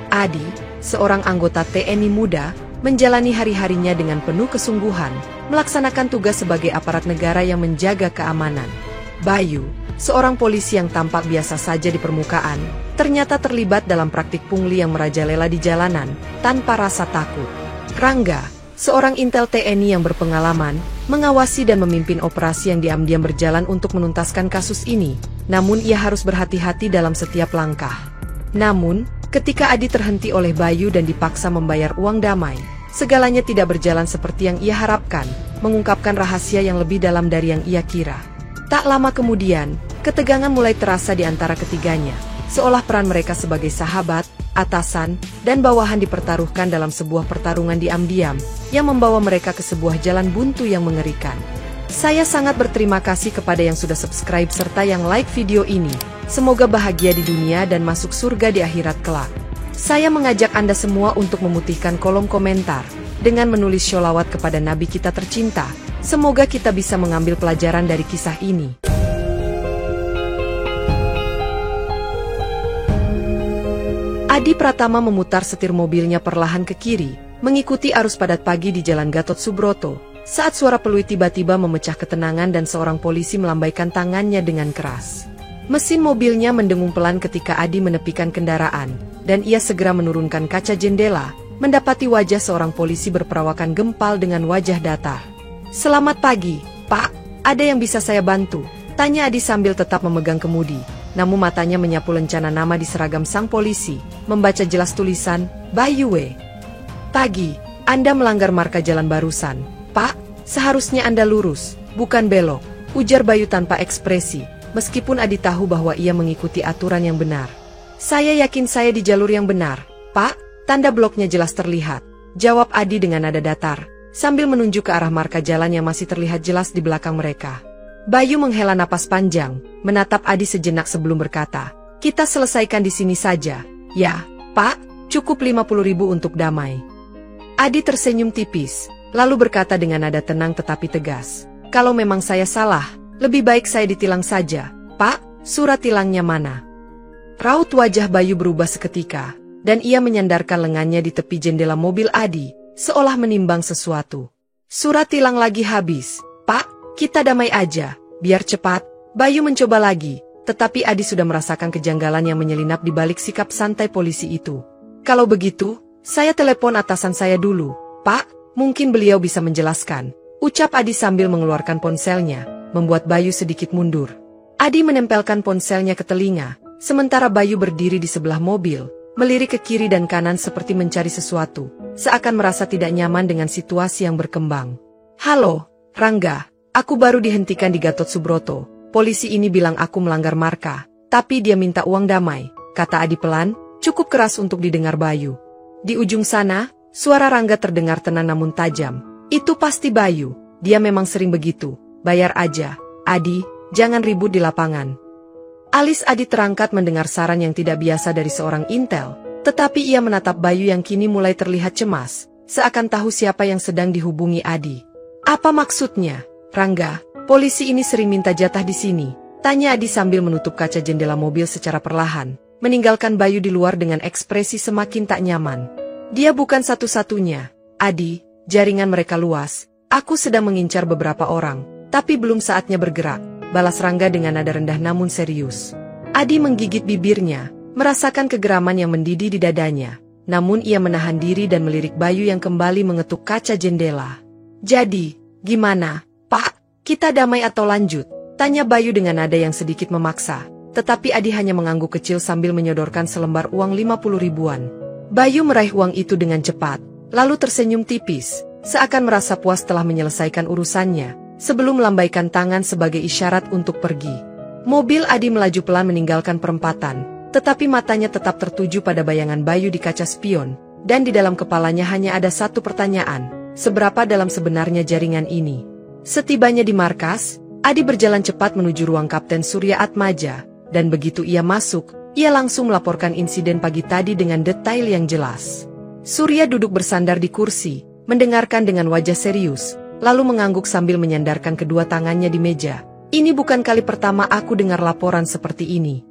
Adi, seorang anggota TNI muda, menjalani hari-harinya dengan penuh kesungguhan, melaksanakan tugas sebagai aparat negara yang menjaga keamanan. Bayu, seorang polisi yang tampak biasa saja di permukaan, ternyata terlibat dalam praktik pungli yang merajalela di jalanan, tanpa rasa takut. Rangga, seorang intel TNI yang berpengalaman, mengawasi dan memimpin operasi yang diam-diam berjalan untuk menuntaskan kasus ini, namun ia harus berhati-hati dalam setiap langkah. Namun, ketika Adi terhenti oleh Bayu dan dipaksa membayar uang damai, segalanya tidak berjalan seperti yang ia harapkan, mengungkapkan rahasia yang lebih dalam dari yang ia kira. Tak lama kemudian, ketegangan mulai terasa di antara ketiganya, seolah peran mereka sebagai sahabat, atasan, dan bawahan dipertaruhkan dalam sebuah pertarungan diam-diam, yang membawa mereka ke sebuah jalan buntu yang mengerikan. Saya sangat berterima kasih kepada yang sudah subscribe serta yang like video ini. Semoga bahagia di dunia dan masuk surga di akhirat kelak. Saya mengajak Anda semua untuk memutihkan kolom komentar dengan menulis sholawat kepada Nabi kita tercinta. Semoga kita bisa mengambil pelajaran dari kisah ini. Adi Pratama memutar setir mobilnya perlahan ke kiri, mengikuti arus padat pagi di Jalan Gatot Subroto, saat suara peluit tiba-tiba memecah ketenangan dan seorang polisi melambaikan tangannya dengan keras. Mesin mobilnya mendengung pelan ketika Adi menepikan kendaraan, dan ia segera menurunkan kaca jendela, mendapati wajah seorang polisi berperawakan gempal dengan wajah datar. "Selamat pagi, Pak. Ada yang bisa saya bantu?" tanya Adi sambil tetap memegang kemudi. Namun matanya menyapu lencana nama di seragam sang polisi, membaca jelas tulisan, Bayu W. "Pagi, Anda melanggar marka jalan barusan. Pak, seharusnya Anda lurus, bukan belok," ujar Bayu tanpa ekspresi. Meskipun Adi tahu bahwa ia mengikuti aturan yang benar. "Saya yakin saya di jalur yang benar, Pak, tanda bloknya jelas terlihat," jawab Adi dengan nada datar, sambil menunjuk ke arah marka jalan yang masih terlihat jelas di belakang mereka. Bayu menghela napas panjang, menatap Adi sejenak sebelum berkata, "Kita selesaikan di sini saja." "Ya, Pak, cukup 50.000 untuk damai." Adi tersenyum tipis, lalu berkata dengan nada tenang tetapi tegas, "Kalau memang saya salah, lebih baik saya ditilang saja. Pak, surat tilangnya mana?" Raut wajah Bayu berubah seketika, dan ia menyandarkan lengannya di tepi jendela mobil Adi, seolah menimbang sesuatu. "Surat tilang lagi habis, Pak, kita damai aja, biar cepat." Bayu mencoba lagi, tetapi Adi sudah merasakan kejanggalan yang menyelinap di balik sikap santai polisi itu. "Kalau begitu, saya telepon atasan saya dulu, Pak, mungkin beliau bisa menjelaskan," ucap Adi sambil mengeluarkan ponselnya, membuat Bayu sedikit mundur. Adi menempelkan ponselnya ke telinga, sementara Bayu berdiri di sebelah mobil, melirik ke kiri dan kanan seperti mencari sesuatu, seakan merasa tidak nyaman dengan situasi yang berkembang. "Halo, Rangga, aku baru dihentikan di Gatot Subroto. Polisi ini bilang aku melanggar marka, tapi dia minta uang damai," kata Adi pelan, cukup keras untuk didengar Bayu. Di ujung sana, suara Rangga terdengar tenang namun tajam. "Itu pasti Bayu, dia memang sering begitu. Bayar aja, Adi, jangan ribut di lapangan." Alis Adi terangkat mendengar saran yang tidak biasa dari seorang intel, tetapi ia menatap Bayu yang kini mulai terlihat cemas, seakan tahu siapa yang sedang dihubungi Adi. "Apa maksudnya, Rangga? Polisi ini sering minta jatah di sini?" tanya Adi sambil menutup kaca jendela mobil secara perlahan, meninggalkan Bayu di luar dengan ekspresi semakin tak nyaman. "Dia bukan satu-satunya, Adi, jaringan mereka luas. Aku sedang mengincar beberapa orang, tapi belum saatnya bergerak," balas Rangga dengan nada rendah namun serius. Adi menggigit bibirnya, merasakan kegeraman yang mendidih di dadanya, namun ia menahan diri dan melirik Bayu yang kembali mengetuk kaca jendela. "Jadi, gimana, Pak? Kita damai atau lanjut?" tanya Bayu dengan nada yang sedikit memaksa, tetapi Adi hanya mengangguk kecil sambil menyodorkan selembar uang 50 ribuan. Bayu meraih uang itu dengan cepat, lalu tersenyum tipis, seakan merasa puas telah menyelesaikan urusannya, sebelum melambaikan tangan sebagai isyarat untuk pergi. Mobil Adi melaju pelan meninggalkan perempatan, tetapi matanya tetap tertuju pada bayangan Bayu di kaca spion, dan di dalam kepalanya hanya ada satu pertanyaan, seberapa dalam sebenarnya jaringan ini? Setibanya di markas, Adi berjalan cepat menuju ruang Kapten Surya Atmaja, dan begitu ia masuk, ia langsung melaporkan insiden pagi tadi dengan detail yang jelas. Surya duduk bersandar di kursi, mendengarkan dengan wajah serius, lalu mengangguk sambil menyandarkan kedua tangannya di meja. "Ini bukan kali pertama aku dengar laporan seperti ini."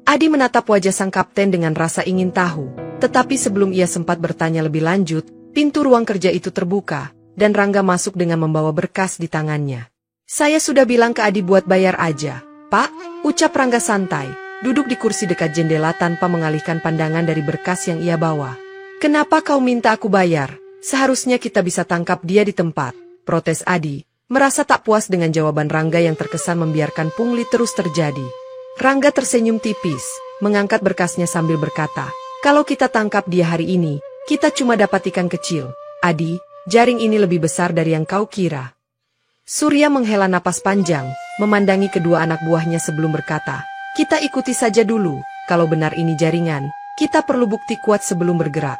Adi menatap wajah sang kapten dengan rasa ingin tahu, Tetapi sebelum ia sempat bertanya lebih lanjut, pintu ruang kerja itu terbuka, dan Rangga masuk dengan membawa berkas di tangannya. "Saya sudah bilang ke Adi buat bayar aja, Pak," ucap Rangga santai, duduk di kursi dekat jendela tanpa mengalihkan pandangan dari berkas yang ia bawa. "Kenapa kau minta aku bayar? Seharusnya kita bisa tangkap dia di tempat," protes Adi, merasa tak puas dengan jawaban Rangga yang terkesan membiarkan pungli terus terjadi. Rangga tersenyum tipis, mengangkat berkasnya sambil berkata, "Kalau kita tangkap dia hari ini, kita cuma dapat ikan kecil. Adi, jaring ini lebih besar dari yang kau kira." Surya menghela napas panjang, memandangi kedua anak buahnya sebelum berkata, "Kita ikuti saja dulu, kalau benar ini jaringan, kita perlu bukti kuat sebelum bergerak."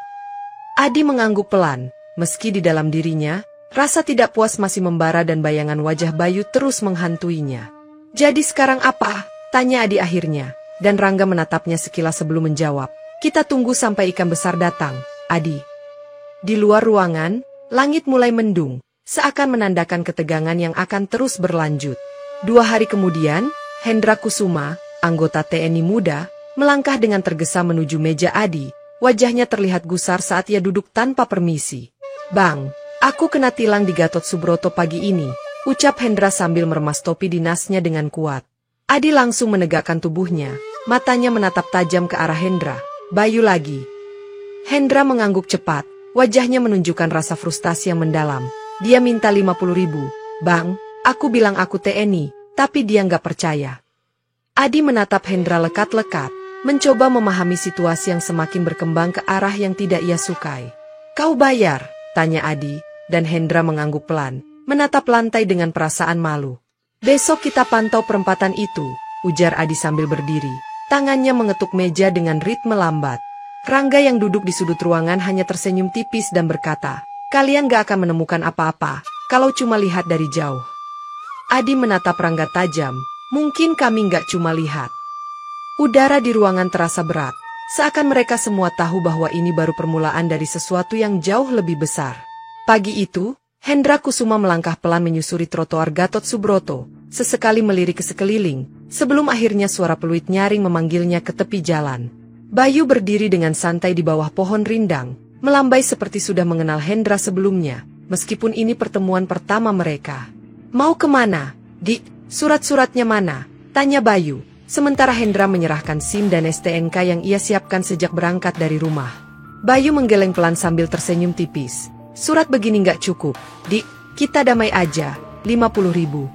Adi mengangguk pelan, meski di dalam dirinya, rasa tidak puas masih membara dan bayangan wajah Bayu terus menghantuinya. "Jadi sekarang apa?" tanya Adi akhirnya, dan Rangga menatapnya sekilas sebelum menjawab, "Kita tunggu sampai ikan besar datang, Adi." Di luar ruangan, langit mulai mendung, seakan menandakan ketegangan yang akan terus berlanjut. 2 hari kemudian, Hendra Kusuma, anggota TNI muda, melangkah dengan tergesa menuju meja Adi. Wajahnya terlihat gusar saat ia duduk tanpa permisi. "Bang, aku kena tilang di Gatot Subroto pagi ini," ucap Hendra sambil meremas topi dinasnya dengan kuat. Adi langsung menegakkan tubuhnya, matanya menatap tajam ke arah Hendra. "Bayu lagi." Hendra mengangguk cepat, wajahnya menunjukkan rasa frustasi yang mendalam. Dia minta 50.000. "Bang, aku bilang aku TNI, tapi dia nggak percaya." Adi menatap Hendra lekat-lekat, mencoba memahami situasi yang semakin berkembang ke arah yang tidak ia sukai. "Kau bayar?" tanya Adi, dan Hendra mengangguk pelan, menatap lantai dengan perasaan malu. "Besok kita pantau perempatan itu," ujar Adi sambil berdiri. Tangannya mengetuk meja dengan ritme lambat. Rangga yang duduk di sudut ruangan hanya tersenyum tipis dan berkata, "Kalian gak akan menemukan apa-apa, kalau cuma lihat dari jauh." Adi menatap Rangga tajam, "Mungkin kami gak cuma lihat." Udara di ruangan terasa berat, seakan mereka semua tahu bahwa ini baru permulaan dari sesuatu yang jauh lebih besar. Pagi itu, Hendra Kusuma melangkah pelan menyusuri trotoar Gatot Subroto, sesekali melirik ke sekeliling, sebelum akhirnya suara peluit nyaring memanggilnya ke tepi jalan. Bayu berdiri dengan santai di bawah pohon rindang, melambai seperti sudah mengenal Hendra sebelumnya, meskipun ini pertemuan pertama mereka. "Mau kemana, Dik? Surat-suratnya mana?" tanya Bayu. Sementara Hendra menyerahkan SIM dan STNK yang ia siapkan sejak berangkat dari rumah. Bayu menggeleng pelan sambil tersenyum tipis. "Surat begini nggak cukup, Dik, kita damai aja, 50.000.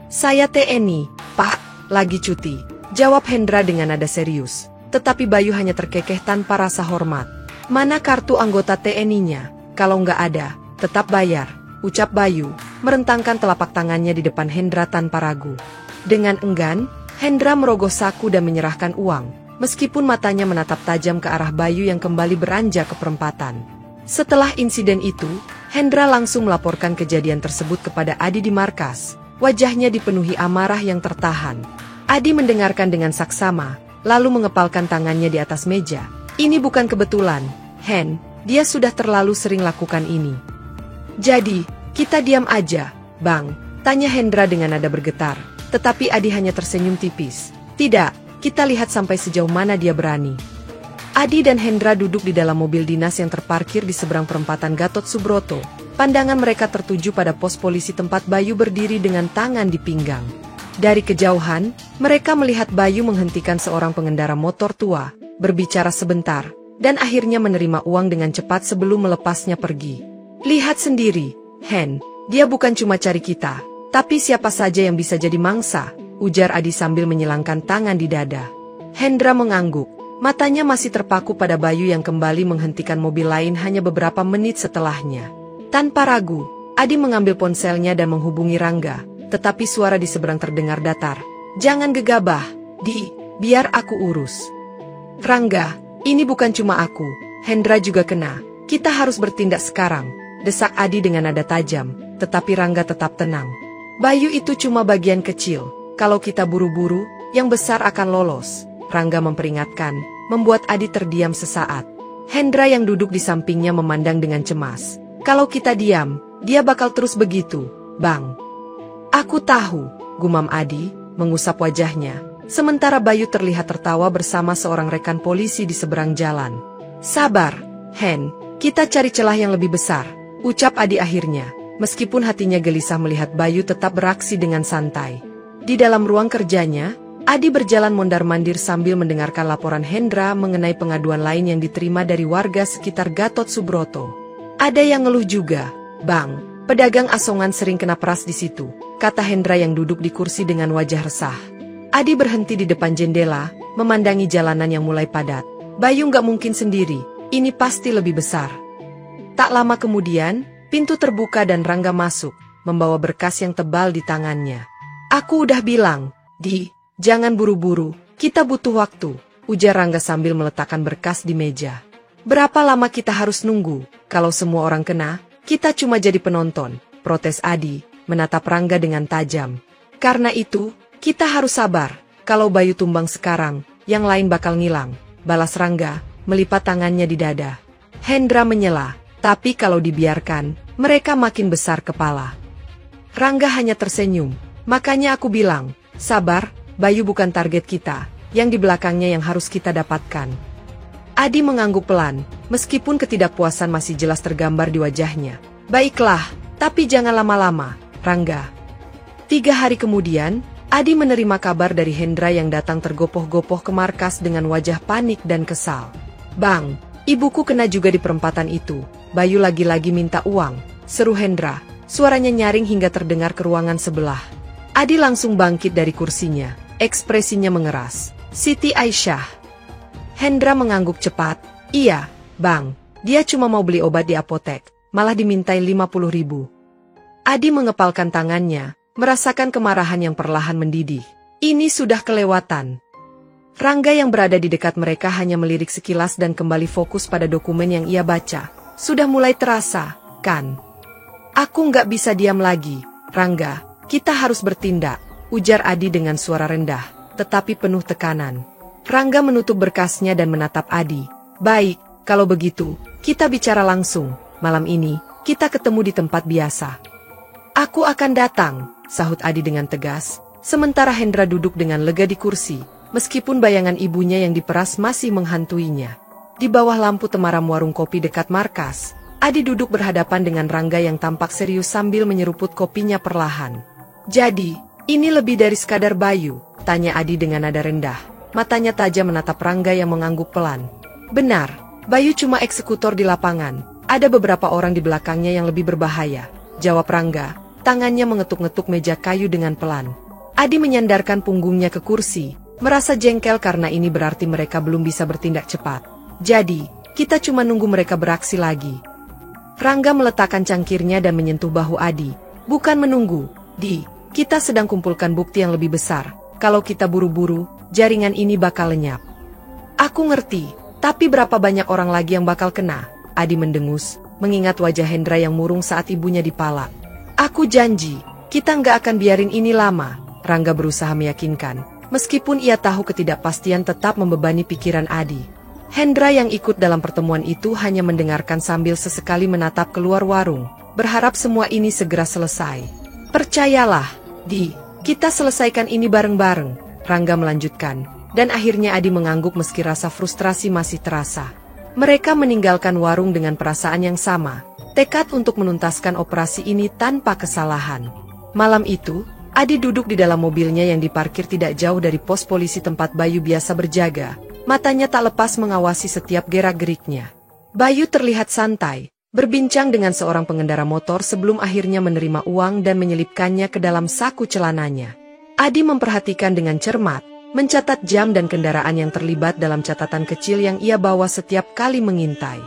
"Saya TNI, Pak, lagi cuti," jawab Hendra dengan nada serius. Tetapi Bayu hanya terkekeh tanpa rasa hormat. "Mana kartu anggota TNI-nya? Kalau nggak ada, tetap bayar," ucap Bayu, merentangkan telapak tangannya di depan Hendra tanpa ragu. Dengan enggan, Hendra merogoh saku dan menyerahkan uang, meskipun matanya menatap tajam ke arah Bayu yang kembali beranjak ke perempatan. Setelah insiden itu, Hendra langsung melaporkan kejadian tersebut kepada Adi di markas. Wajahnya dipenuhi amarah yang tertahan. Adi mendengarkan dengan saksama, lalu mengepalkan tangannya di atas meja. "Ini bukan kebetulan, Hen, dia sudah terlalu sering lakukan ini." "Jadi, kita diam aja, Bang?" tanya Hendra dengan nada bergetar. Tetapi Adi hanya tersenyum tipis. "Tidak, kita lihat sampai sejauh mana dia berani." Adi dan Hendra duduk di dalam mobil dinas yang terparkir di seberang perempatan Gatot Subroto. Pandangan mereka tertuju pada pos polisi tempat Bayu berdiri dengan tangan di pinggang. Dari kejauhan, mereka melihat Bayu menghentikan seorang pengendara motor tua, berbicara sebentar, dan akhirnya menerima uang dengan cepat sebelum melepasnya pergi. "Lihat sendiri, Hen, dia bukan cuma cari kita, tapi siapa saja yang bisa jadi mangsa," ujar Adi sambil menyilangkan tangan di dada. Hendra mengangguk, matanya masih terpaku pada Bayu yang kembali menghentikan mobil lain hanya beberapa menit setelahnya. Tanpa ragu, Adi mengambil ponselnya dan menghubungi Rangga, tetapi suara di seberang terdengar datar. "Jangan gegabah, Di, biar aku urus." "Rangga, ini bukan cuma aku, Hendra juga kena. Kita harus bertindak sekarang," desak Adi dengan nada tajam, tetapi Rangga tetap tenang. "Bayu itu cuma bagian kecil, kalau kita buru-buru, yang besar akan lolos," Rangga memperingatkan, membuat Adi terdiam sesaat. Hendra yang duduk di sampingnya memandang dengan cemas. "Kalau kita diam, dia bakal terus begitu, Bang." "Aku tahu," gumam Adi, mengusap wajahnya, sementara Bayu terlihat tertawa bersama seorang rekan polisi di seberang jalan. Sabar, Hen, kita cari celah yang lebih besar, ucap Adi akhirnya, meskipun hatinya gelisah melihat Bayu tetap beraksi dengan santai. Di dalam ruang kerjanya, Adi berjalan mondar-mandir sambil mendengarkan laporan Hendra mengenai pengaduan lain yang diterima dari warga sekitar Gatot Subroto. Ada yang ngeluh juga, Bang, pedagang asongan sering kena peras di situ, kata Hendra yang duduk di kursi dengan wajah resah. Adi berhenti di depan jendela, memandangi jalanan yang mulai padat. Bayu nggak mungkin sendiri, ini pasti lebih besar. Tak lama kemudian, pintu terbuka dan Rangga masuk, membawa berkas yang tebal di tangannya. Aku udah bilang, Di, jangan buru-buru, kita butuh waktu, ujar Rangga sambil meletakkan berkas di meja. Berapa lama kita harus nunggu, kalau semua orang kena, kita cuma jadi penonton, protes Adi, menatap Rangga dengan tajam. Karena itu, kita harus sabar, kalau Bayu tumbang sekarang, yang lain bakal ngilang, balas Rangga, melipat tangannya di dada. Hendra menyela, tapi kalau dibiarkan, mereka makin besar kepala. Rangga hanya tersenyum, makanya aku bilang, sabar, Bayu bukan target kita, yang di belakangnya yang harus kita dapatkan. Adi mengangguk pelan, meskipun ketidakpuasan masih jelas tergambar di wajahnya. Baiklah, tapi jangan lama-lama, Rangga. 3 hari kemudian, Adi menerima kabar dari Hendra yang datang tergopoh-gopoh ke markas dengan wajah panik dan kesal. Bang, ibuku kena juga di perempatan itu, Bayu lagi-lagi minta uang, seru Hendra, suaranya nyaring hingga terdengar ke ruangan sebelah. Adi langsung bangkit dari kursinya, ekspresinya mengeras. Siti Aisyah. Hendra mengangguk cepat, iya, Bang, dia cuma mau beli obat di apotek, malah dimintai 50.000. Adi mengepalkan tangannya, merasakan kemarahan yang perlahan mendidih. Ini sudah kelewatan. Rangga yang berada di dekat mereka hanya melirik sekilas dan kembali fokus pada dokumen yang ia baca. Sudah mulai terasa, kan? Aku nggak bisa diam lagi, Rangga. Kita harus bertindak, ujar Adi dengan suara rendah, tetapi penuh tekanan. Rangga menutup berkasnya dan menatap Adi. Baik, kalau begitu, kita bicara langsung. Malam ini, kita ketemu di tempat biasa. Aku akan datang, sahut Adi dengan tegas. Sementara Hendra duduk dengan lega di kursi, meskipun bayangan ibunya yang diperas masih menghantuinya. Di bawah lampu temaram warung kopi dekat markas, Adi duduk berhadapan dengan Rangga yang tampak serius sambil menyeruput kopinya perlahan. Jadi, ini lebih dari sekadar Bayu, tanya Adi dengan nada rendah. Matanya tajam menatap Rangga yang mengangguk pelan. Benar, Bayu cuma eksekutor di lapangan. Ada beberapa orang di belakangnya yang lebih berbahaya, jawab Rangga, tangannya mengetuk-ngetuk meja kayu dengan pelan. Adi menyandarkan punggungnya ke kursi, merasa jengkel karena ini berarti mereka belum bisa bertindak cepat. Jadi, kita cuma nunggu mereka beraksi lagi. Rangga meletakkan cangkirnya dan menyentuh bahu Adi. Bukan menunggu, Di. Kita sedang kumpulkan bukti yang lebih besar. Kalau kita buru-buru, jaringan ini bakal lenyap. Aku ngerti, tapi berapa banyak orang lagi yang bakal kena? Adi mendengus, mengingat wajah Hendra yang murung saat ibunya dipalak. Aku janji, kita nggak akan biarin ini lama, Rangga berusaha meyakinkan. Meskipun ia tahu ketidakpastian tetap membebani pikiran Adi. Hendra yang ikut dalam pertemuan itu hanya mendengarkan sambil sesekali menatap keluar warung, berharap semua ini segera selesai. Percayalah, Di, kita selesaikan ini bareng-bareng, Rangga melanjutkan, dan akhirnya Adi mengangguk meski rasa frustrasi masih terasa. Mereka meninggalkan warung dengan perasaan yang sama, tekad untuk menuntaskan operasi ini tanpa kesalahan. Malam itu, Adi duduk di dalam mobilnya yang diparkir tidak jauh dari pos polisi tempat Bayu biasa berjaga, matanya tak lepas mengawasi setiap gerak-geriknya. Bayu terlihat santai, berbincang dengan seorang pengendara motor sebelum akhirnya menerima uang dan menyelipkannya ke dalam saku celananya. Adi memperhatikan dengan cermat, mencatat jam dan kendaraan yang terlibat dalam catatan kecil yang ia bawa setiap kali mengintai.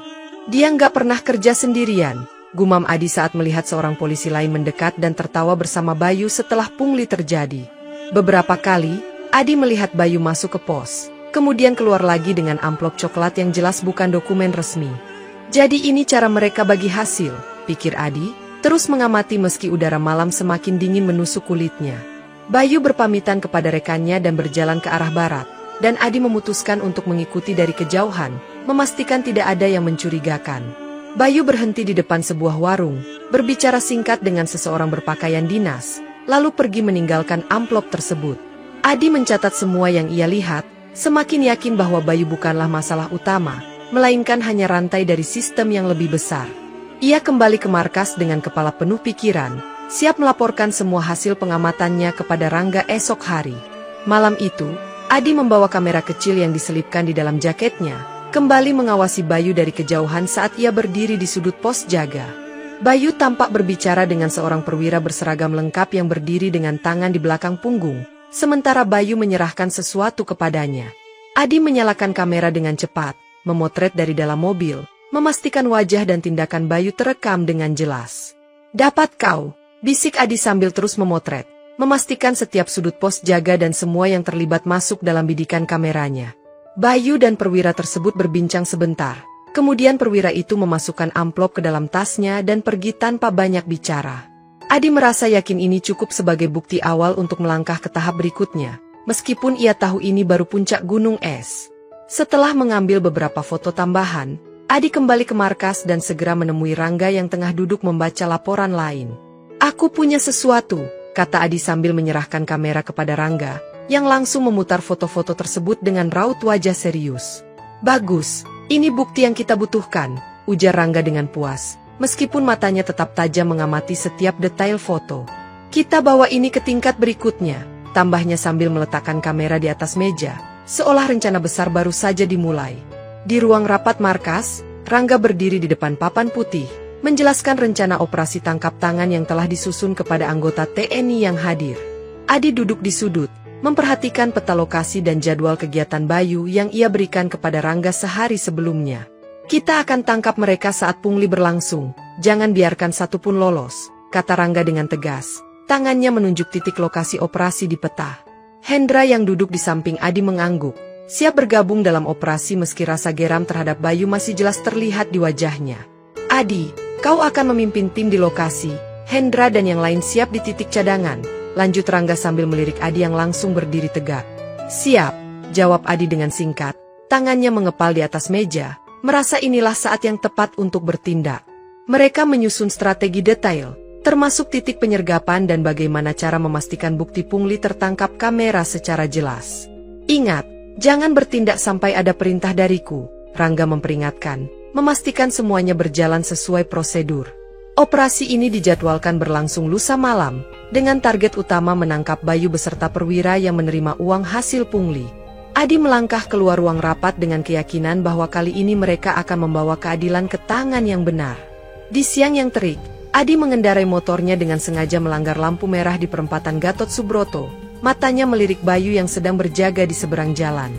Dia nggak pernah kerja sendirian, gumam Adi saat melihat seorang polisi lain mendekat dan tertawa bersama Bayu setelah pungli terjadi. Beberapa kali, Adi melihat Bayu masuk ke pos, kemudian keluar lagi dengan amplop coklat yang jelas bukan dokumen resmi. Jadi ini cara mereka bagi hasil, pikir Adi, terus mengamati meski udara malam semakin dingin menusuk kulitnya. Bayu berpamitan kepada rekannya dan berjalan ke arah barat, dan Adi memutuskan untuk mengikuti dari kejauhan, memastikan tidak ada yang mencurigakan. Bayu berhenti di depan sebuah warung, berbicara singkat dengan seseorang berpakaian dinas, lalu pergi meninggalkan amplop tersebut. Adi mencatat semua yang ia lihat, semakin yakin bahwa Bayu bukanlah masalah utama, melainkan hanya rantai dari sistem yang lebih besar. Ia kembali ke markas dengan kepala penuh pikiran, siap melaporkan semua hasil pengamatannya kepada Rangga esok hari. Malam itu, Adi membawa kamera kecil yang diselipkan di dalam jaketnya, kembali mengawasi Bayu dari kejauhan saat ia berdiri di sudut pos jaga. Bayu tampak berbicara dengan seorang perwira berseragam lengkap yang berdiri dengan tangan di belakang punggung, sementara Bayu menyerahkan sesuatu kepadanya. Adi menyalakan kamera dengan cepat, memotret dari dalam mobil, memastikan wajah dan tindakan Bayu terekam dengan jelas. "Dapat kau," bisik Adi sambil terus memotret, memastikan setiap sudut pos jaga dan semua yang terlibat masuk dalam bidikan kameranya. Bayu dan perwira tersebut berbincang sebentar, kemudian perwira itu memasukkan amplop ke dalam tasnya dan pergi tanpa banyak bicara. Adi merasa yakin ini cukup sebagai bukti awal untuk melangkah ke tahap berikutnya, meskipun ia tahu ini baru puncak gunung es. Setelah mengambil beberapa foto tambahan, Adi kembali ke markas dan segera menemui Rangga yang tengah duduk membaca laporan lain. "Aku punya sesuatu," kata Adi sambil menyerahkan kamera kepada Rangga, yang langsung memutar foto-foto tersebut dengan raut wajah serius. "Bagus, ini bukti yang kita butuhkan," ujar Rangga dengan puas, meskipun matanya tetap tajam mengamati setiap detail foto. "Kita bawa ini ke tingkat berikutnya," tambahnya sambil meletakkan kamera di atas meja, seolah rencana besar baru saja dimulai. Di ruang rapat markas, Rangga berdiri di depan papan putih, menjelaskan rencana operasi tangkap tangan yang telah disusun kepada anggota TNI yang hadir. Adi duduk di sudut, memperhatikan peta lokasi dan jadwal kegiatan Bayu yang ia berikan kepada Rangga sehari sebelumnya. "Kita akan tangkap mereka saat pungli berlangsung, jangan biarkan satupun lolos," kata Rangga dengan tegas, tangannya menunjuk titik lokasi operasi di peta. Hendra yang duduk di samping Adi mengangguk, siap bergabung dalam operasi meski rasa geram terhadap Bayu masih jelas terlihat di wajahnya. "Adi, kau akan memimpin tim di lokasi, Hendra dan yang lain siap di titik cadangan," lanjut Rangga sambil melirik Adi yang langsung berdiri tegak. "Siap," jawab Adi dengan singkat, tangannya mengepal di atas meja, merasa inilah saat yang tepat untuk bertindak. Mereka menyusun strategi detail, termasuk titik penyergapan dan bagaimana cara memastikan bukti pungli tertangkap kamera secara jelas. "Ingat, jangan bertindak sampai ada perintah dariku," Rangga memperingatkan, memastikan semuanya berjalan sesuai prosedur. Operasi ini dijadwalkan berlangsung lusa malam, dengan target utama menangkap Bayu beserta perwira yang menerima uang hasil pungli. Adi melangkah keluar ruang rapat dengan keyakinan bahwa kali ini mereka akan membawa keadilan ke tangan yang benar. Di siang yang terik, Adi mengendarai motornya dengan sengaja melanggar lampu merah di perempatan Gatot Subroto, matanya melirik Bayu yang sedang berjaga di seberang jalan.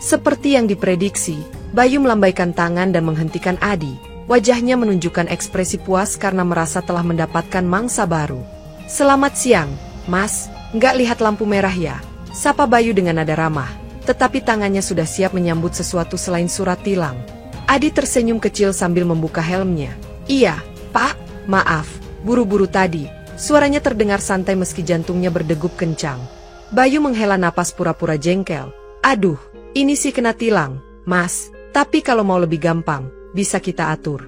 Seperti yang diprediksi, Bayu melambaikan tangan dan menghentikan Adi, wajahnya menunjukkan ekspresi puas karena merasa telah mendapatkan mangsa baru. "Selamat siang, Mas, nggak lihat lampu merah ya?" sapa Bayu dengan nada ramah, tetapi tangannya sudah siap menyambut sesuatu selain surat tilang. Adi tersenyum kecil sambil membuka helmnya. "Iya, Pak. Maaf, buru-buru tadi," suaranya terdengar santai meski jantungnya berdegup kencang. Bayu menghela napas pura-pura jengkel. "Aduh, ini sih kena tilang, Mas, tapi kalau mau lebih gampang, bisa kita atur."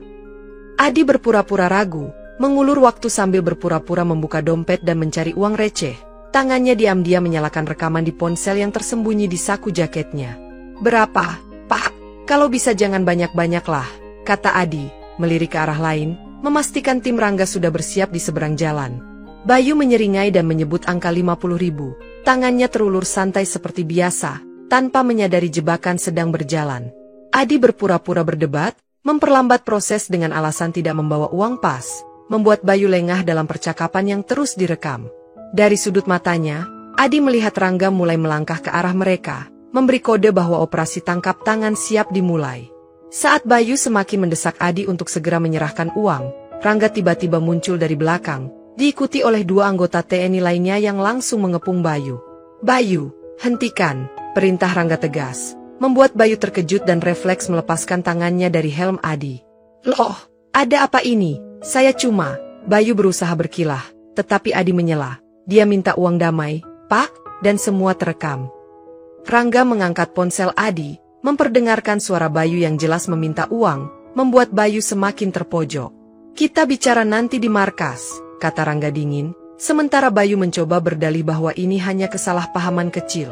Adi berpura-pura ragu, mengulur waktu sambil berpura-pura membuka dompet dan mencari uang receh. Tangannya diam-diam menyalakan rekaman di ponsel yang tersembunyi di saku jaketnya. "Berapa, Pak? Kalau bisa jangan banyak-banyak lah," kata Adi, melirik ke arah lain, memastikan tim Rangga sudah bersiap di seberang jalan. Bayu menyeringai dan menyebut angka 50.000. Tangannya terulur santai seperti biasa, tanpa menyadari jebakan sedang berjalan. Adi berpura-pura berdebat, memperlambat proses dengan alasan tidak membawa uang pas, membuat Bayu lengah dalam percakapan yang terus direkam. Dari sudut matanya, Adi melihat Rangga mulai melangkah ke arah mereka, memberi kode bahwa operasi tangkap tangan siap dimulai. Saat Bayu semakin mendesak Adi untuk segera menyerahkan uang, Rangga tiba-tiba muncul dari belakang, diikuti oleh dua anggota TNI lainnya yang langsung mengepung Bayu. "Bayu, hentikan," perintah Rangga tegas, membuat Bayu terkejut dan refleks melepaskan tangannya dari helm Adi. "Loh, ada apa ini? Saya cuma..." Bayu berusaha berkilah, tetapi Adi menyela. Dia minta uang damai, Pak, dan semua terekam. Rangga mengangkat ponsel Adi, memperdengarkan suara Bayu yang jelas meminta uang, membuat Bayu semakin terpojok. "Kita bicara nanti di markas," kata Rangga dingin, sementara Bayu mencoba berdalih bahwa ini hanya kesalahpahaman kecil.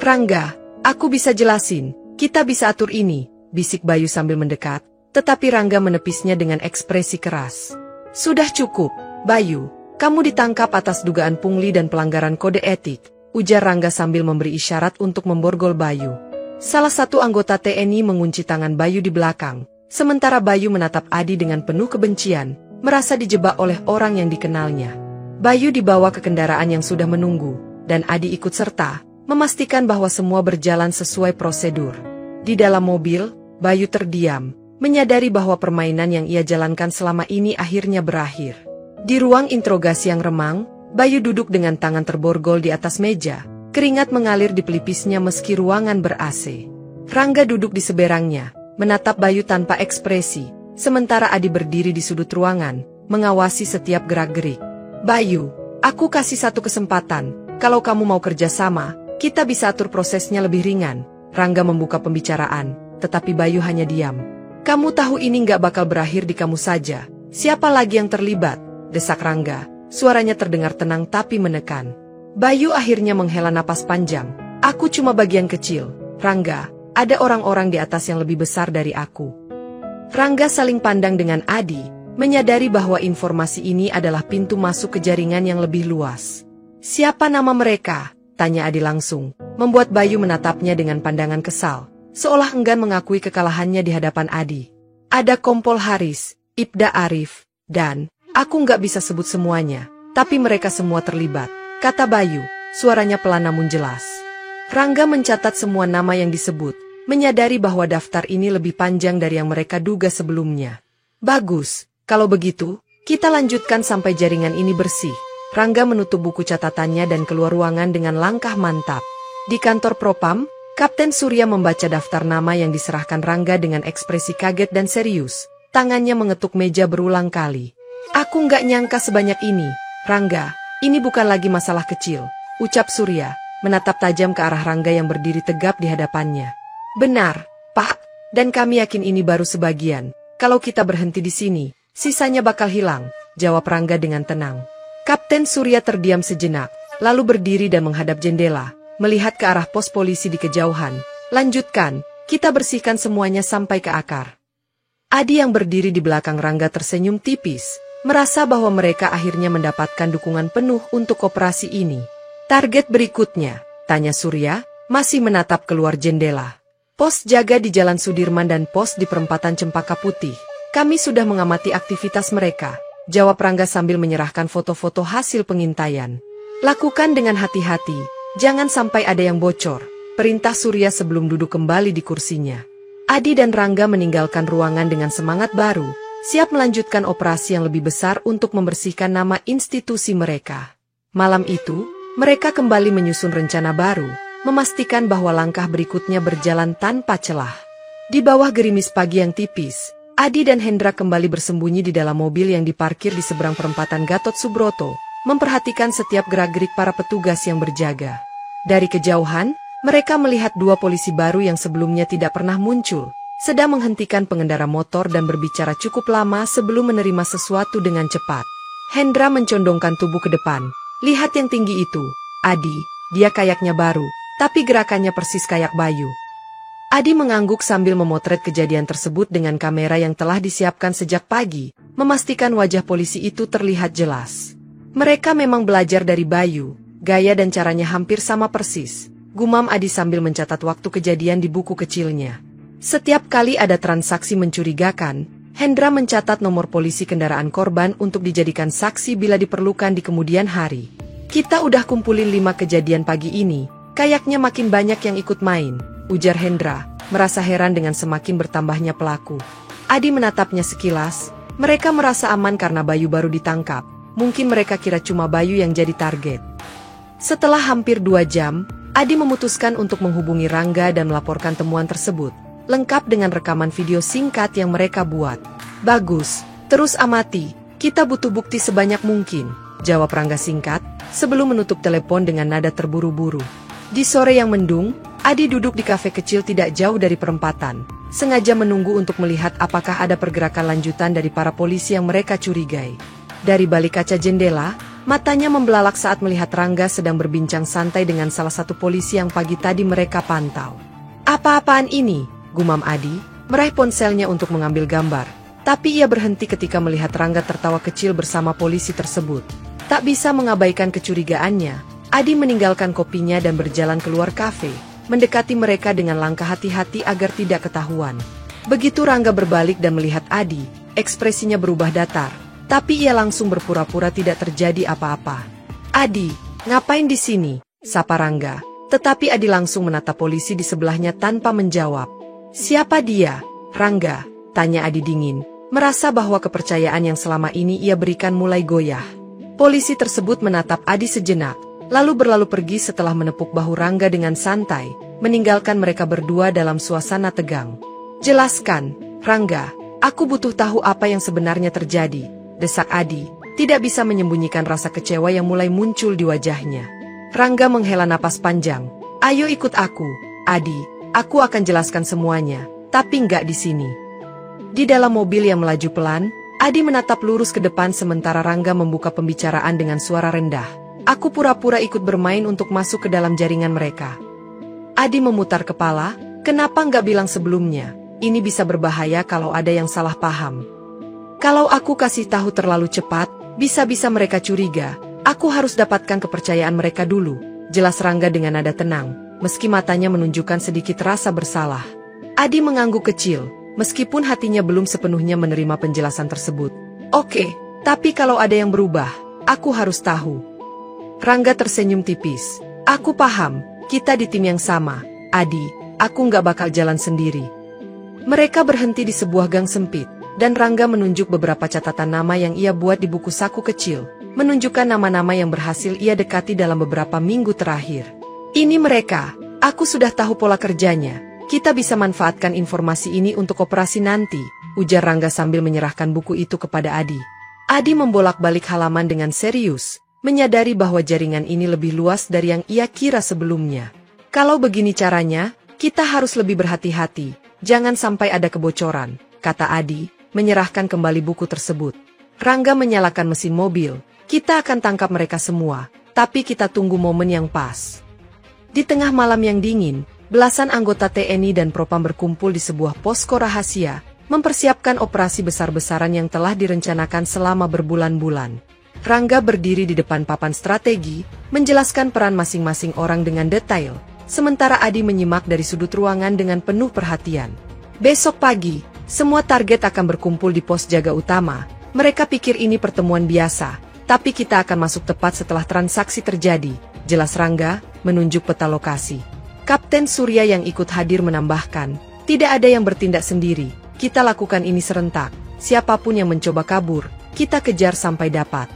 "Rangga, aku bisa jelasin, kita bisa atur ini," bisik Bayu sambil mendekat, tetapi Rangga menepisnya dengan ekspresi keras. Sudah cukup, Bayu. Kamu ditangkap atas dugaan pungli dan pelanggaran kode etik, ujar Rangga sambil memberi isyarat untuk memborgol Bayu. Salah satu anggota TNI mengunci tangan Bayu di belakang, sementara Bayu menatap Adi dengan penuh kebencian, merasa dijebak oleh orang yang dikenalnya. Bayu dibawa ke kendaraan yang sudah menunggu, dan Adi ikut serta, memastikan bahwa semua berjalan sesuai prosedur. Di dalam mobil, Bayu terdiam, menyadari bahwa permainan yang ia jalankan selama ini akhirnya berakhir. Di ruang interogasi yang remang, Bayu duduk dengan tangan terborgol di atas meja, keringat mengalir di pelipisnya meski ruangan ber-AC. Rangga duduk di seberangnya, menatap Bayu tanpa ekspresi, sementara Adi berdiri di sudut ruangan, mengawasi setiap gerak-gerik. Bayu, aku kasih satu kesempatan, kalau kamu mau kerja sama, kita bisa atur prosesnya lebih ringan. Rangga membuka pembicaraan, tetapi Bayu hanya diam. Kamu tahu ini nggak bakal berakhir di kamu saja. Siapa lagi yang terlibat? Desak Rangga, suaranya terdengar tenang tapi menekan. Bayu akhirnya menghela napas panjang. Aku cuma bagian kecil. Rangga, ada orang-orang di atas yang lebih besar dari aku. Rangga saling pandang dengan Adi, menyadari bahwa informasi ini adalah pintu masuk ke jaringan yang lebih luas. Siapa nama mereka? Tanya Adi langsung, membuat Bayu menatapnya dengan pandangan kesal, seolah enggan mengakui kekalahannya di hadapan Adi. Ada Kompol Haris, Ibda Arif, dan aku nggak bisa sebut semuanya, tapi mereka semua terlibat, kata Bayu, suaranya pelan namun jelas. Rangga mencatat semua nama yang disebut, menyadari bahwa daftar ini lebih panjang dari yang mereka duga sebelumnya. Bagus, kalau begitu, kita lanjutkan sampai jaringan ini bersih. Rangga menutup buku catatannya dan keluar ruangan dengan langkah mantap. Di kantor Propam, Kapten Surya membaca daftar nama yang diserahkan Rangga dengan ekspresi kaget dan serius. Tangannya mengetuk meja berulang kali. Aku nggak nyangka sebanyak ini. Rangga, ini bukan lagi masalah kecil, ucap Surya, menatap tajam ke arah Rangga yang berdiri tegap di hadapannya. Benar, Pak, dan kami yakin ini baru sebagian. Kalau kita berhenti di sini, sisanya bakal hilang, jawab Rangga dengan tenang. Kapten Surya terdiam sejenak, lalu berdiri dan menghadap jendela, melihat ke arah pos polisi di kejauhan. Lanjutkan, kita bersihkan semuanya sampai ke akar. Adi yang berdiri di belakang Rangga tersenyum tipis, merasa bahwa mereka akhirnya mendapatkan dukungan penuh untuk operasi ini. Target berikutnya, tanya Surya, masih menatap keluar jendela. Pos jaga di Jalan Sudirman dan pos di perempatan Cempaka Putih. Kami sudah mengamati aktivitas mereka, jawab Rangga sambil menyerahkan foto-foto hasil pengintaian. Lakukan dengan hati-hati, jangan sampai ada yang bocor, perintah Surya sebelum duduk kembali di kursinya. Adi dan Rangga meninggalkan ruangan dengan semangat baru, siap melanjutkan operasi yang lebih besar untuk membersihkan nama institusi mereka. Malam itu, mereka kembali menyusun rencana baru, memastikan bahwa langkah berikutnya berjalan tanpa celah. Di bawah gerimis pagi yang tipis, Adi dan Hendra kembali bersembunyi di dalam mobil yang diparkir di seberang perempatan Gatot Subroto, memperhatikan setiap gerak-gerik para petugas yang berjaga. Dari kejauhan, mereka melihat dua polisi baru yang sebelumnya tidak pernah muncul, sedang menghentikan pengendara motor dan berbicara cukup lama sebelum menerima sesuatu dengan cepat. Hendra mencondongkan tubuh ke depan. Lihat yang tinggi itu, Adi, dia kayaknya baru, tapi gerakannya persis kayak Bayu. Adi mengangguk sambil memotret kejadian tersebut dengan kamera yang telah disiapkan sejak pagi, memastikan wajah polisi itu terlihat jelas. Mereka memang belajar dari Bayu, gaya dan caranya hampir sama persis, gumam Adi sambil mencatat waktu kejadian di buku kecilnya. Setiap kali ada transaksi mencurigakan, Hendra mencatat nomor polisi kendaraan korban untuk dijadikan saksi bila diperlukan di kemudian hari. Kita udah kumpulin 5 kejadian pagi ini, kayaknya makin banyak yang ikut main, ujar Hendra, merasa heran dengan semakin bertambahnya pelaku. Adi menatapnya sekilas, mereka merasa aman karena Bayu baru ditangkap, mungkin mereka kira cuma Bayu yang jadi target. Setelah hampir 2 jam, Adi memutuskan untuk menghubungi Rangga dan melaporkan temuan tersebut, lengkap dengan rekaman video singkat yang mereka buat. Bagus, terus amati, kita butuh bukti sebanyak mungkin, jawab Rangga singkat, sebelum menutup telepon dengan nada terburu-buru. Di sore yang mendung, Adi duduk di kafe kecil tidak jauh dari perempatan, sengaja menunggu untuk melihat apakah ada pergerakan lanjutan dari para polisi yang mereka curigai. Dari balik kaca jendela, matanya membelalak saat melihat Rangga sedang berbincang santai dengan salah satu polisi yang pagi tadi mereka pantau. Apa-apaan ini? Gumam Adi, meraih ponselnya untuk mengambil gambar. Tapi ia berhenti ketika melihat Rangga tertawa kecil bersama polisi tersebut. Tak bisa mengabaikan kecurigaannya, Adi meninggalkan kopinya dan berjalan keluar kafe, mendekati mereka dengan langkah hati-hati agar tidak ketahuan. Begitu Rangga berbalik dan melihat Adi, ekspresinya berubah datar, tapi ia langsung berpura-pura tidak terjadi apa-apa. "Adi, ngapain di sini?" sapa Rangga, tetapi Adi langsung menatap polisi di sebelahnya tanpa menjawab. "Siapa dia, Rangga?" tanya Adi dingin, merasa bahwa kepercayaan yang selama ini ia berikan mulai goyah. Polisi tersebut menatap Adi sejenak, lalu berlalu pergi setelah menepuk bahu Rangga dengan santai, meninggalkan mereka berdua dalam suasana tegang. "Jelaskan, Rangga, aku butuh tahu apa yang sebenarnya terjadi," desak Adi, tidak bisa menyembunyikan rasa kecewa yang mulai muncul di wajahnya. Rangga menghela napas panjang. "Ayo ikut aku, Adi, aku akan jelaskan semuanya, tapi nggak di sini." Di dalam mobil yang melaju pelan, Adi menatap lurus ke depan sementara Rangga membuka pembicaraan dengan suara rendah. "Aku pura-pura ikut bermain untuk masuk ke dalam jaringan mereka." Adi memutar kepala, "Kenapa nggak bilang sebelumnya? Ini bisa berbahaya kalau ada yang salah paham. Kalau aku kasih tahu terlalu cepat, bisa-bisa mereka curiga. Aku harus dapatkan kepercayaan mereka dulu," jelas Rangga dengan nada tenang, meski matanya menunjukkan sedikit rasa bersalah. Adi mengangguk kecil, meskipun hatinya belum sepenuhnya menerima penjelasan tersebut. "Oke, tapi kalau ada yang berubah, aku harus tahu." Rangga tersenyum tipis. "Aku paham, kita di tim yang sama, Adi, aku nggak bakal jalan sendiri." Mereka berhenti di sebuah gang sempit, dan Rangga menunjuk beberapa catatan nama yang ia buat di buku saku kecil, menunjukkan nama-nama yang berhasil ia dekati dalam beberapa minggu terakhir. "Ini mereka, aku sudah tahu pola kerjanya. Kita bisa manfaatkan informasi ini untuk operasi nanti," ujar Rangga sambil menyerahkan buku itu kepada Adi. Adi membolak-balik halaman dengan serius, menyadari bahwa jaringan ini lebih luas dari yang ia kira sebelumnya. "Kalau begini caranya, kita harus lebih berhati-hati, jangan sampai ada kebocoran," kata Adi, menyerahkan kembali buku tersebut. Rangga menyalakan mesin mobil. "Kita akan tangkap mereka semua, tapi kita tunggu momen yang pas." Di tengah malam yang dingin, belasan anggota TNI dan Propam berkumpul di sebuah posko rahasia, mempersiapkan operasi besar-besaran yang telah direncanakan selama berbulan-bulan. Rangga berdiri di depan papan strategi, menjelaskan peran masing-masing orang dengan detail, sementara Adi menyimak dari sudut ruangan dengan penuh perhatian. "Besok pagi, semua target akan berkumpul di pos jaga utama. Mereka pikir ini pertemuan biasa, tapi kita akan masuk tepat setelah transaksi terjadi," jelas Rangga, menunjuk peta lokasi. Kapten Surya yang ikut hadir menambahkan, "Tidak ada yang bertindak sendiri, kita lakukan ini serentak. Siapapun yang mencoba kabur, kita kejar sampai dapat."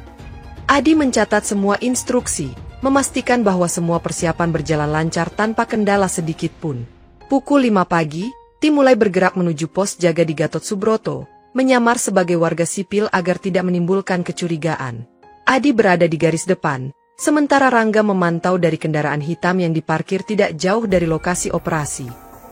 Adi mencatat semua instruksi, memastikan bahwa semua persiapan berjalan lancar tanpa kendala sedikit pun. Pukul 5 pagi, tim mulai bergerak menuju pos jaga di Gatot Subroto, menyamar sebagai warga sipil agar tidak menimbulkan kecurigaan. Adi berada di garis depan, sementara Rangga memantau dari kendaraan hitam yang diparkir tidak jauh dari lokasi operasi.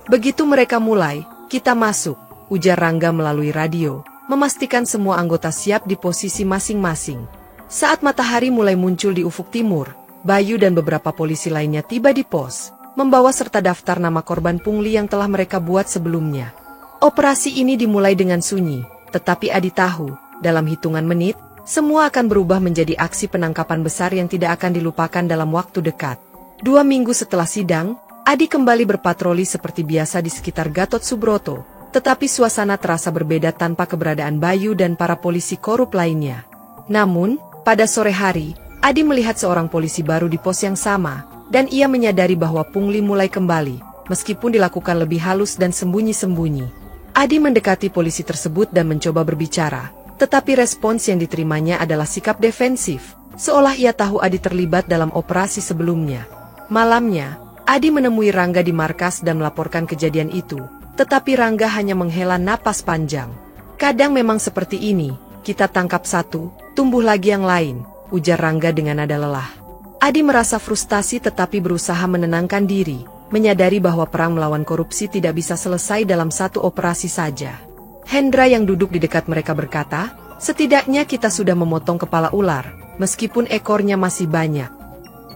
Begitu mereka mulai, "Kita masuk," ujar Rangga melalui radio, memastikan semua anggota siap di posisi masing-masing. Saat matahari mulai muncul di ufuk timur, Bayu dan beberapa polisi lainnya tiba di pos, membawa serta daftar nama korban pungli yang telah mereka buat sebelumnya. Operasi ini dimulai dengan sunyi, tetapi Adi tahu, dalam hitungan menit, semua akan berubah menjadi aksi penangkapan besar yang tidak akan dilupakan dalam waktu dekat. 2 minggu setelah sidang, Adi kembali berpatroli seperti biasa di sekitar Gatot Subroto, tetapi suasana terasa berbeda tanpa keberadaan Bayu dan para polisi korup lainnya. Namun, pada sore hari, Adi melihat seorang polisi baru di pos yang sama, dan ia menyadari bahwa pungli mulai kembali, meskipun dilakukan lebih halus dan sembunyi-sembunyi. Adi mendekati polisi tersebut dan mencoba berbicara, tetapi respons yang diterimanya adalah sikap defensif, seolah ia tahu Adi terlibat dalam operasi sebelumnya. Malamnya, Adi menemui Rangga di markas dan melaporkan kejadian itu, tetapi Rangga hanya menghela napas panjang. "Kadang memang seperti ini, kita tangkap satu, tumbuh lagi yang lain," ujar Rangga dengan nada lelah. Adi merasa frustasi tetapi berusaha menenangkan diri, menyadari bahwa perang melawan korupsi tidak bisa selesai dalam satu operasi saja. Hendra yang duduk di dekat mereka berkata, "Setidaknya kita sudah memotong kepala ular, meskipun ekornya masih banyak."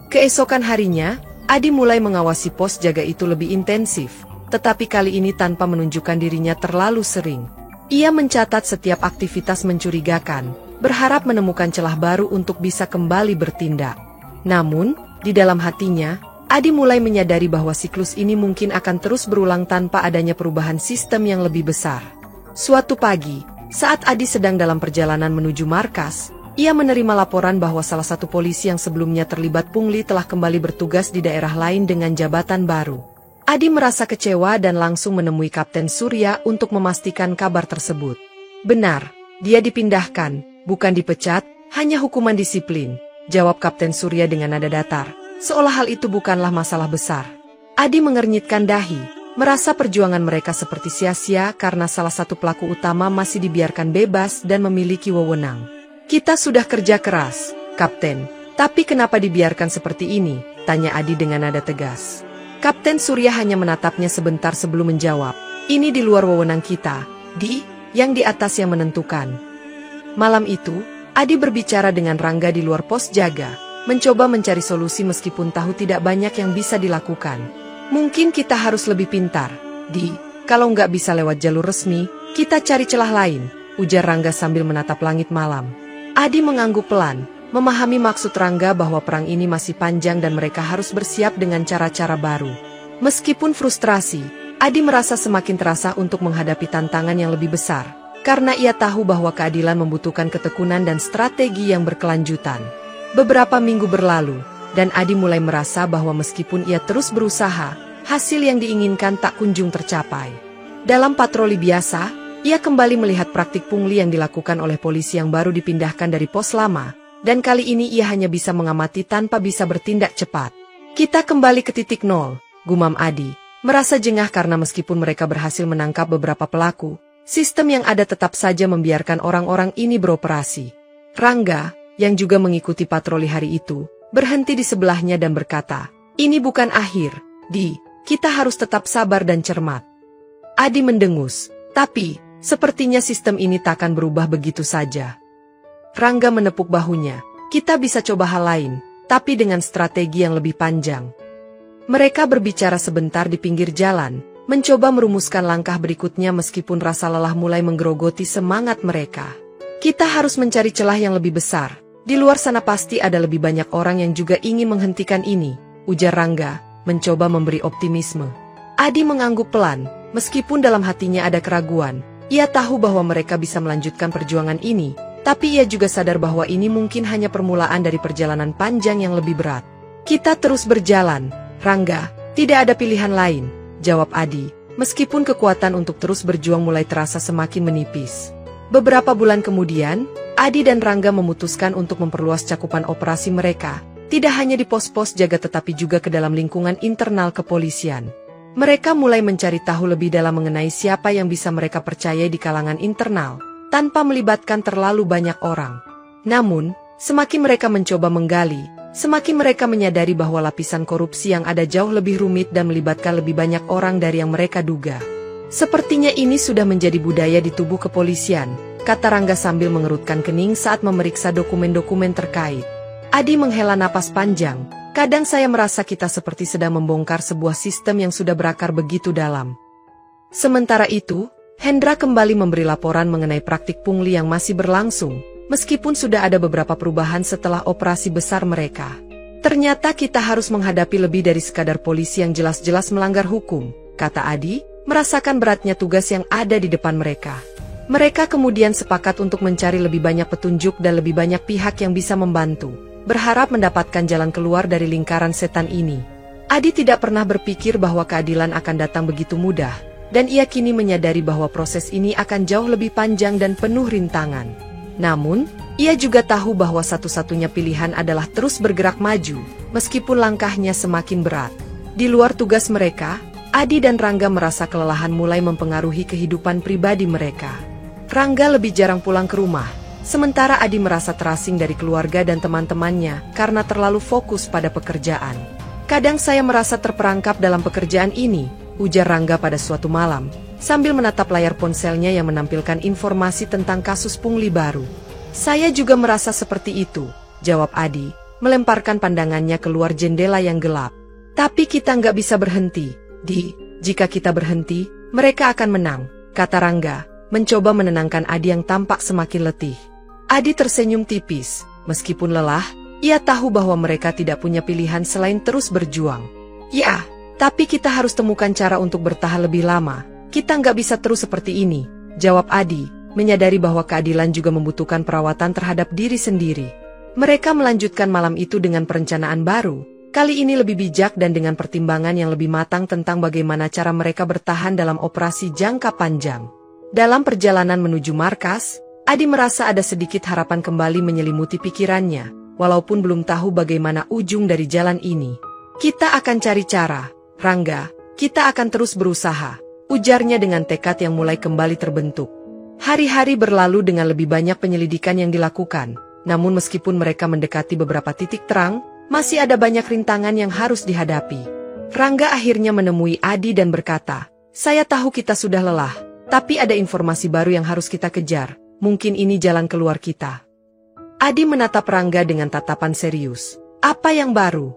Keesokan harinya, Adi mulai mengawasi pos jaga itu lebih intensif, tetapi kali ini tanpa menunjukkan dirinya terlalu sering. Ia mencatat setiap aktivitas mencurigakan, berharap menemukan celah baru untuk bisa kembali bertindak. Namun, di dalam hatinya, Adi mulai menyadari bahwa siklus ini mungkin akan terus berulang tanpa adanya perubahan sistem yang lebih besar. Suatu pagi, saat Adi sedang dalam perjalanan menuju markas, ia menerima laporan bahwa salah satu polisi yang sebelumnya terlibat pungli telah kembali bertugas di daerah lain dengan jabatan baru. Adi merasa kecewa dan langsung menemui Kapten Surya untuk memastikan kabar tersebut. Benar, dia dipindahkan, bukan dipecat, hanya hukuman disiplin, jawab Kapten Surya dengan nada datar, seolah hal itu bukanlah masalah besar. Adi mengernyitkan dahi, merasa perjuangan mereka seperti sia-sia karena salah satu pelaku utama masih dibiarkan bebas dan memiliki wewenang. Kita sudah kerja keras, Kapten, tapi kenapa dibiarkan seperti ini? Tanya Adi dengan nada tegas. Kapten Surya hanya menatapnya sebentar sebelum menjawab, ini di luar wewenang kita, yang di atas yang menentukan. Malam itu, Adi berbicara dengan Rangga di luar pos jaga, mencoba mencari solusi meskipun tahu tidak banyak yang bisa dilakukan. Mungkin kita harus lebih pintar, kalau nggak bisa lewat jalur resmi, kita cari celah lain, ujar Rangga sambil menatap langit malam. Adi mengangguk pelan, memahami maksud Rangga bahwa perang ini masih panjang dan mereka harus bersiap dengan cara-cara baru. Meskipun frustrasi, Adi merasa semakin terasa untuk menghadapi tantangan yang lebih besar, karena ia tahu bahwa keadilan membutuhkan ketekunan dan strategi yang berkelanjutan. Beberapa minggu berlalu, dan Adi mulai merasa bahwa meskipun ia terus berusaha, hasil yang diinginkan tak kunjung tercapai. Dalam patroli biasa, ia kembali melihat praktik pungli yang dilakukan oleh polisi yang baru dipindahkan dari pos lama, dan kali ini ia hanya bisa mengamati tanpa bisa bertindak cepat. Kita kembali ke titik nol, gumam Adi, merasa jengah karena meskipun mereka berhasil menangkap beberapa pelaku, sistem yang ada tetap saja membiarkan orang-orang ini beroperasi. Rangga, yang juga mengikuti patroli hari itu, berhenti di sebelahnya dan berkata, ini bukan akhir, kita harus tetap sabar dan cermat. Adi mendengus, tapi sepertinya sistem ini takkan berubah begitu saja. Rangga menepuk bahunya, kita bisa coba hal lain, tapi dengan strategi yang lebih panjang. Mereka berbicara sebentar di pinggir jalan, mencoba merumuskan langkah berikutnya meskipun rasa lelah mulai menggerogoti semangat mereka. Kita harus mencari celah yang lebih besar, di luar sana pasti ada lebih banyak orang yang juga ingin menghentikan ini, ujar Rangga, mencoba memberi optimisme. Adi mengangguk pelan, meskipun dalam hatinya ada keraguan. Ia tahu bahwa mereka bisa melanjutkan perjuangan ini, tapi ia juga sadar bahwa ini mungkin hanya permulaan dari perjalanan panjang yang lebih berat. Kita terus berjalan, Rangga, tidak ada pilihan lain, jawab Adi, meskipun kekuatan untuk terus berjuang mulai terasa semakin menipis. Beberapa bulan kemudian, Adi dan Rangga memutuskan untuk memperluas cakupan operasi mereka, tidak hanya di pos-pos jaga tetapi juga ke dalam lingkungan internal kepolisian. Mereka mulai mencari tahu lebih dalam mengenai siapa yang bisa mereka percaya di kalangan internal, tanpa melibatkan terlalu banyak orang. Namun, semakin mereka mencoba menggali, semakin mereka menyadari bahwa lapisan korupsi yang ada jauh lebih rumit dan melibatkan lebih banyak orang dari yang mereka duga. Sepertinya ini sudah menjadi budaya di tubuh kepolisian, kata Rangga sambil mengerutkan kening saat memeriksa dokumen-dokumen terkait. Adi menghela napas panjang. Kadang saya merasa kita seperti sedang membongkar sebuah sistem yang sudah berakar begitu dalam. Sementara itu, Hendra kembali memberi laporan mengenai praktik pungli yang masih berlangsung, meskipun sudah ada beberapa perubahan setelah operasi besar mereka. Ternyata kita harus menghadapi lebih dari sekadar polisi yang jelas-jelas melanggar hukum, kata Adi, merasakan beratnya tugas yang ada di depan mereka. Mereka kemudian sepakat untuk mencari lebih banyak petunjuk dan lebih banyak pihak yang bisa membantu, berharap mendapatkan jalan keluar dari lingkaran setan ini. Adi tidak pernah berpikir bahwa keadilan akan datang begitu mudah, dan ia kini menyadari bahwa proses ini akan jauh lebih panjang dan penuh rintangan. Namun, ia juga tahu bahwa satu-satunya pilihan adalah terus bergerak maju, meskipun langkahnya semakin berat. Di luar tugas mereka, Adi dan Rangga merasa kelelahan mulai mempengaruhi kehidupan pribadi mereka. Rangga lebih jarang pulang ke rumah, sementara Adi merasa terasing dari keluarga dan teman-temannya karena terlalu fokus pada pekerjaan. Kadang saya merasa terperangkap dalam pekerjaan ini, ujar Rangga pada suatu malam, sambil menatap layar ponselnya yang menampilkan informasi tentang kasus pungli baru. Saya juga merasa seperti itu, jawab Adi, melemparkan pandangannya keluar jendela yang gelap. Tapi kita nggak bisa berhenti, Jika kita berhenti, mereka akan menang, kata Rangga, mencoba menenangkan Adi yang tampak semakin letih. Adi tersenyum tipis. Meskipun lelah, ia tahu bahwa mereka tidak punya pilihan selain terus berjuang. Ya, tapi kita harus temukan cara untuk bertahan lebih lama. Kita nggak bisa terus seperti ini, jawab Adi, menyadari bahwa keadilan juga membutuhkan perawatan terhadap diri sendiri. Mereka melanjutkan malam itu dengan perencanaan baru, kali ini lebih bijak dan dengan pertimbangan yang lebih matang tentang bagaimana cara mereka bertahan dalam operasi jangka panjang. Dalam perjalanan menuju markas, Adi merasa ada sedikit harapan kembali menyelimuti pikirannya, walaupun belum tahu bagaimana ujung dari jalan ini. Kita akan cari cara, Rangga, kita akan terus berusaha, ujarnya dengan tekad yang mulai kembali terbentuk. Hari-hari berlalu dengan lebih banyak penyelidikan yang dilakukan, namun meskipun mereka mendekati beberapa titik terang, masih ada banyak rintangan yang harus dihadapi. Rangga akhirnya menemui Adi dan berkata, "Saya tahu kita sudah lelah, tapi ada informasi baru yang harus kita kejar. Mungkin ini jalan keluar kita." Adi menatap Rangga dengan tatapan serius. "Apa yang baru?"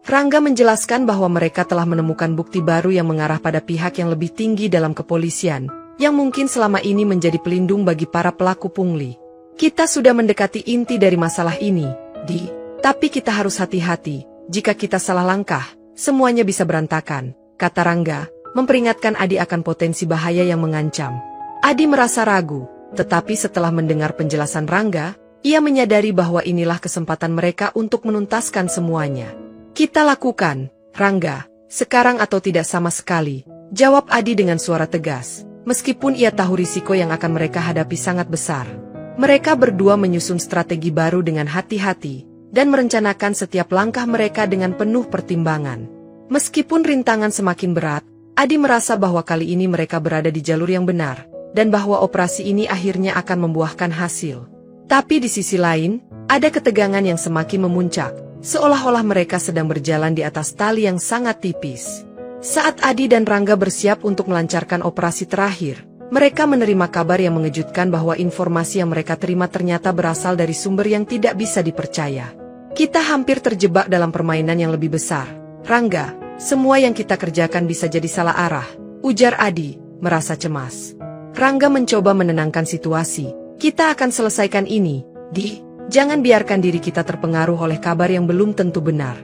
Rangga menjelaskan bahwa mereka telah menemukan bukti baru yang mengarah pada pihak yang lebih tinggi dalam kepolisian, yang mungkin selama ini menjadi pelindung bagi para pelaku pungli. "Kita sudah mendekati inti dari masalah ini, Di. Tapi kita harus hati-hati, jika kita salah langkah, semuanya bisa berantakan," kata Rangga, memperingatkan Adi akan potensi bahaya yang mengancam. Adi merasa ragu. Tetapi setelah mendengar penjelasan Rangga, ia menyadari bahwa inilah kesempatan mereka untuk menuntaskan semuanya. "Kita lakukan, Rangga, sekarang atau tidak sama sekali," jawab Adi dengan suara tegas, meskipun ia tahu risiko yang akan mereka hadapi sangat besar. Mereka berdua menyusun strategi baru dengan hati-hati, dan merencanakan setiap langkah mereka dengan penuh pertimbangan. Meskipun rintangan semakin berat, Adi merasa bahwa kali ini mereka berada di jalur yang benar, dan bahwa operasi ini akhirnya akan membuahkan hasil. Tapi di sisi lain, ada ketegangan yang semakin memuncak, seolah-olah mereka sedang berjalan di atas tali yang sangat tipis. Saat Adi dan Rangga bersiap untuk melancarkan operasi terakhir, mereka menerima kabar yang mengejutkan bahwa informasi yang mereka terima ternyata berasal dari sumber yang tidak bisa dipercaya. "Kita hampir terjebak dalam permainan yang lebih besar, Rangga. Semua yang kita kerjakan bisa jadi salah arah," ujar Adi, merasa cemas. Rangga mencoba menenangkan situasi. "Kita akan selesaikan ini, Di. Jangan biarkan diri kita terpengaruh oleh kabar yang belum tentu benar."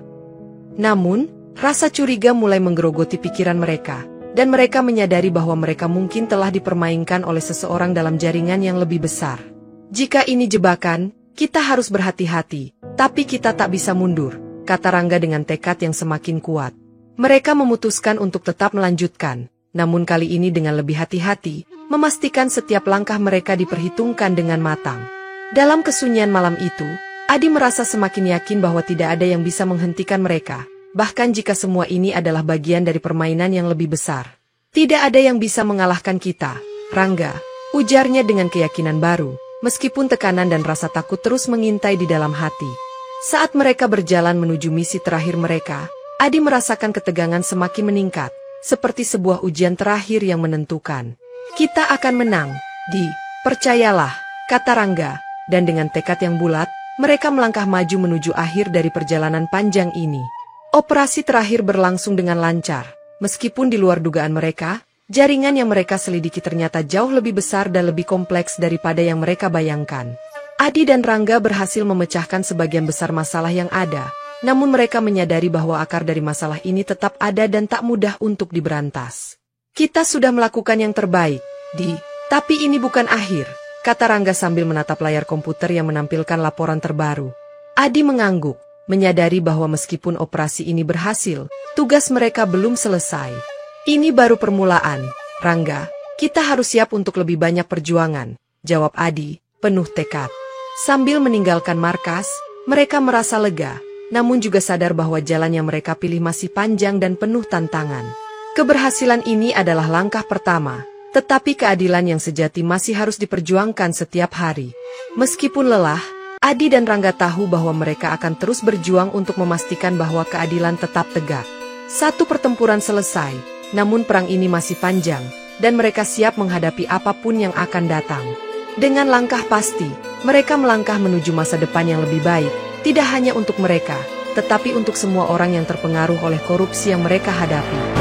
Namun, rasa curiga mulai menggerogoti pikiran mereka, dan mereka menyadari bahwa mereka mungkin telah dipermainkan oleh seseorang dalam jaringan yang lebih besar. "Jika ini jebakan, kita harus berhati-hati, tapi kita tak bisa mundur," kata Rangga dengan tekad yang semakin kuat. Mereka memutuskan untuk tetap melanjutkan, namun kali ini dengan lebih hati-hati, memastikan setiap langkah mereka diperhitungkan dengan matang. Dalam kesunyian malam itu, Adi merasa semakin yakin bahwa tidak ada yang bisa menghentikan mereka, bahkan jika semua ini adalah bagian dari permainan yang lebih besar. "Tidak ada yang bisa mengalahkan kita, Rangga," ujarnya dengan keyakinan baru, meskipun tekanan dan rasa takut terus mengintai di dalam hati. Saat mereka berjalan menuju misi terakhir mereka, Adi merasakan ketegangan semakin meningkat, seperti sebuah ujian terakhir yang menentukan. "Kita akan menang, Di. Percayalah," kata Rangga, dan dengan tekad yang bulat, mereka melangkah maju menuju akhir dari perjalanan panjang ini. Operasi terakhir berlangsung dengan lancar. Meskipun di luar dugaan mereka, jaringan yang mereka selidiki ternyata jauh lebih besar dan lebih kompleks daripada yang mereka bayangkan. Adi dan Rangga berhasil memecahkan sebagian besar masalah yang ada, namun mereka menyadari bahwa akar dari masalah ini tetap ada dan tak mudah untuk diberantas. "Kita sudah melakukan yang terbaik, Di. Tapi ini bukan akhir," kata Rangga sambil menatap layar komputer yang menampilkan laporan terbaru. Adi mengangguk, menyadari bahwa meskipun operasi ini berhasil, tugas mereka belum selesai. "Ini baru permulaan, Rangga. Kita harus siap untuk lebih banyak perjuangan," jawab Adi, penuh tekad. Sambil meninggalkan markas, mereka merasa lega, namun juga sadar bahwa jalan yang mereka pilih masih panjang dan penuh tantangan. Keberhasilan ini adalah langkah pertama, tetapi keadilan yang sejati masih harus diperjuangkan setiap hari. Meskipun lelah, Adi dan Rangga tahu bahwa mereka akan terus berjuang untuk memastikan bahwa keadilan tetap tegak. Satu pertempuran selesai, namun perang ini masih panjang, dan mereka siap menghadapi apapun yang akan datang. Dengan langkah pasti, mereka melangkah menuju masa depan yang lebih baik, tidak hanya untuk mereka, tetapi untuk semua orang yang terpengaruh oleh korupsi yang mereka hadapi.